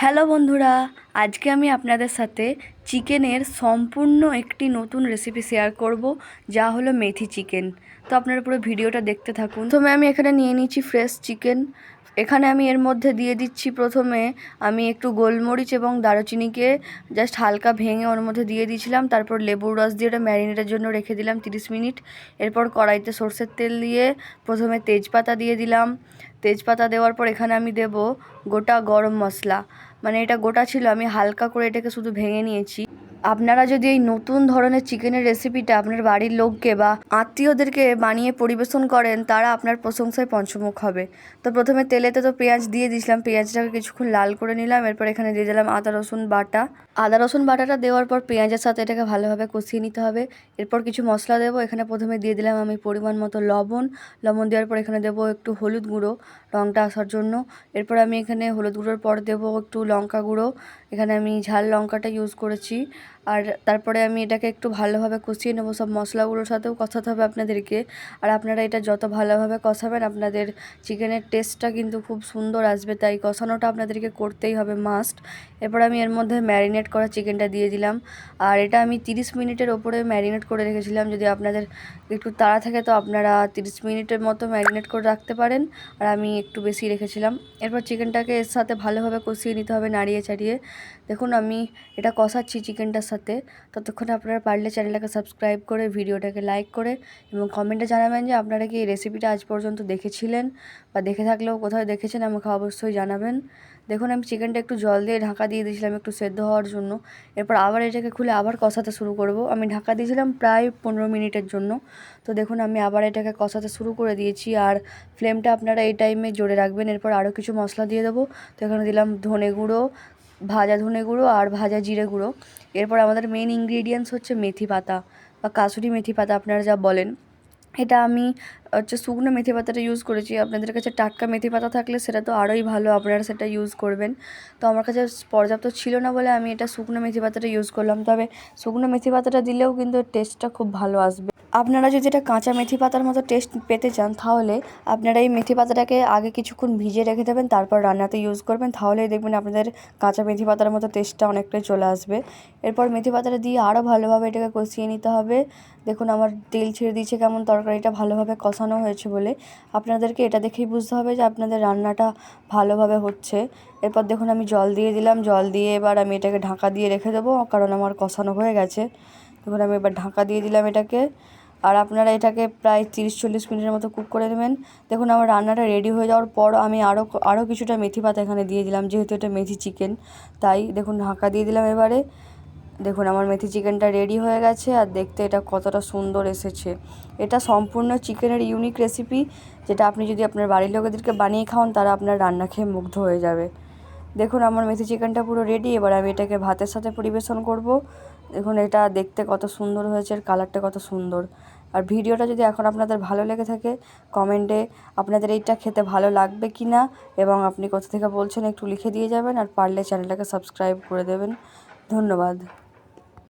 Hello বন্ধুরা, আজকে আমি আপনাদের সাথে চিকেনের সম্পূর্ণ একটি নতুন রেসিপি শেয়ার করব, যা হলো মেথি চিকেন। তো আপনারা পুরো ভিডিওটা দেখতে থাকুন। প্রথমে আমি এখানে নিয়ে নিচ্ছি ফ্রেশ চিকেন। এখানে আমি এর মধ্যে দিয়ে দিচ্ছি, প্রথমে আমি একটু গোলমরিচ এবং দারুচিনিকে জাস্ট হালকা ভেঙে ওর মধ্যে দিয়ে দিয়েছিলাম। তারপর লেবুর রস দিয়ে ওটা ম্যারিনেটের জন্য রেখে দিলাম 30 মিনিট। এরপর কড়াইতে সর্ষের তেল দিয়ে প্রথমে তেজপাতা দিয়ে দিলাম। তেজপাতা দেওয়ার পর এখানে আমি দেব গোটা গরম মশলা। মানে এটা গোটা ছিল, আমি হালকা করে এটাকে শুধু ভেঙে নিয়েছি। আপনারা যদি এই নতুন ধরনের চিকেনের রেসিপিটা আপনার বাড়ির লোককে বা আত্মীয়দেরকে বানিয়ে পরিবেশন করেন, তারা আপনার প্রশংসায় পঞ্চমুখ হবে। তো প্রথমে তেলেতে তো পেঁয়াজ দিয়ে দিয়েছিলাম, পেঁয়াজটাকে কিছুক্ষণ লাল করে নিলাম। এরপর এখানে দিয়ে দিলাম আদা রসুন বাটা। আদা রসুন বাটাটা দেওয়ার পর পেঁয়াজের সাথে এটাকে ভালোভাবে কষিয়ে নিতে হবে। এরপর কিছু মশলা দেবো। এখানে প্রথমে দিয়ে দিলাম আমি পরিমাণ মতো লবণ দেওয়ার পর এখানে দেবো একটু হলুদ গুঁড়ো, রঙটা আসার জন্য। এরপর আমি এখানে হলুদ গুঁড়োর পর দেবো একটু লঙ্কা গুঁড়ো। এখানে আমি ঝাল লঙ্কাটা ইউজ করেছি। আর তারপরে আমি এটাকে একটু ভালোভাবে কষিয়ে নেবো। সব মশলাগুলোর সাথেও কষাতে হবে আপনাদেরকে। আর আপনারা এটা যত ভালোভাবে কষাবেন, আপনাদের চিকেনের টেস্টটা কিন্তু খুব সুন্দর আসবে। তাই কষানোটা আপনাদেরকে করতেই হবে, মাস্ট। এরপর আমি এর মধ্যে ম্যারিনেট করা চিকেনটা দিয়ে দিলাম। আর এটা আমি 30 মিনিটের ওপরে ম্যারিনেট করে রেখেছিলাম। যদি আপনাদের একটু তাড়া থাকে তো আপনারা 30 মিনিটের মতো ম্যারিনেট করে রাখতে পারেন। আর আমি একটু বেশি রেখেছিলাম। এরপর চিকেনটাকে এর সাথে ভালোভাবে কষিয়ে নিতে হবে, নাড়িয়ে চাড়িয়ে। দেখুন আমি এটা কষাচ্ছি চিকেনটার সাথে। ততক্ষণে আপনারা পারলে চ্যানেলটাকে সাবস্ক্রাইব করে ভিডিওটাকে লাইক করে এবং কমেন্টে জানাবেন যে আপনারা কি এই রেসিপিটা আজ পর্যন্ত দেখেছিলেন, বা দেখে থাকলেও কোথাও দেখেছেন আমাকে অবশ্যই জানাবেন। দেখুন আমি চিকেনটা একটু জল দিয়ে ঢাকা দিয়ে দিয়েছিলাম একটু সেদ্ধ হওয়ার জন্য। এরপর আবার এটাকে খুলে আবার কষাতে শুরু করব। আমি ঢাকা দিয়েছিলাম প্রায় 15 মিনিটের জন্য। তো দেখুন আমি আবার এটাকে কষাতে শুরু করে দিয়েছি। আর ফ্লেমটা আপনারা এই টাইমে জোরে রাখবেন। এরপর আরও কিছু মশলা দিয়ে দেবো। তো এখানে দিলাম ধনে গুঁড়ো, ভাজা ধনে গুঁড়ো আর ভাজা জিরে গুঁড়ো। এরপর আমাদের মেন ইনগ্রিডিয়েন্টস হচ্ছে মেথি পাতা বা কাসুরি মেথি পাতা, আপনারা যা বলেন। এটা আমি শুকনো মেথি পাতাটা ইউজ করেছি। আপনাদের কাছে টাটকা মেথি পাতা থাকলে সেটা তো আরোই ভালো, আপনারা সেটা ইউজ করবেন। তো আমার কাছে পর্যাপ্ত ছিল না বলে আমি এটা শুকনো মেথি পাতাটা ইউজ করলাম। তবে শুকনো মেথি পাতাটা দিলেও কিন্তু টেস্টটা খুব ভালো আসবে। আপনারা যদি এটা কাঁচা মেথি পাতার মতো টেস্ট পেতে চান, তাহলে আপনারা এই মেথি পাতাটাকে আগে কিছুক্ষণ ভিজিয়ে রেখে দেবেন, তারপর রান্নাতে ইউজ করবেন। তাহলেই দেখবেন আপনাদের কাঁচা মেথি পাতার মতো টেস্টটা অনেকটাই চলে আসবে। এরপর মেথি পাতাটা দিয়ে আরও ভালোভাবে এটাকে কষিয়ে নিতে হবে। দেখুন আমার তেল ছেড়ে দিয়েছে কেমন, তরকারিটা ভালোভাবে কষানো হয়েছে বলে। আপনাদেরকে এটা দেখেই বুঝতে হবে যে আপনাদের রান্নাটা ভালোভাবে হচ্ছে। এরপর দেখুন আমি জল দিয়ে দিলাম। জল দিয়ে এবার আমি এটাকে ঢাকা দিয়ে রেখে দেবো, কারণ আমার কষানো হয়ে গেছে। দেখুন আমি এবার ঢাকা দিয়ে দিলাম এটাকে। আর আপনারা এটাকে প্রায় 30-40 মিনিটের মতো কুক করে নেবেন। দেখুন আমার রান্নাটা রেডি হয়ে যাওয়ার পর আমি আরও কিছুটা মেথি পাতা এখানে দিয়ে দিলাম, যেহেতু এটা মেথি চিকেন তাই। দেখুন ঢাকা দিয়ে দিলাম এবারে। দেখুন আমার মেথি চিকেনটা রেডি হয়ে গেছে। আর দেখতে এটা কতটা সুন্দর এসেছে। এটা সম্পূর্ণ চিকেনের ইউনিক রেসিপি, যেটা আপনি যদি আপনার বাড়ির লোকেদেরকে বানিয়ে খাওয়ান, তারা আপনার রান্না খেয়ে মুগ্ধ হয়ে যাবে। দেখুন আমার মেথি চিকেনটা পুরো রেডি। এবার আমি এটাকে ভাতের সাথে পরিবেশন করব। দেখুন এটা দেখতে কত সুন্দর হয়েছে, আর কালারটা কত সুন্দর। আর ভিডিওটা যদি এখন আপনাদের ভালো লেগে থাকে, কমেন্টে আপনাদের এইটা খেতে ভালো লাগবে কি না এবং আপনি কোথা থেকে বলছেন একটু লিখে দিয়ে যাবেন। আর পারলে চ্যানেলটাকে সাবস্ক্রাইব করে দেবেন। ধন্যবাদ।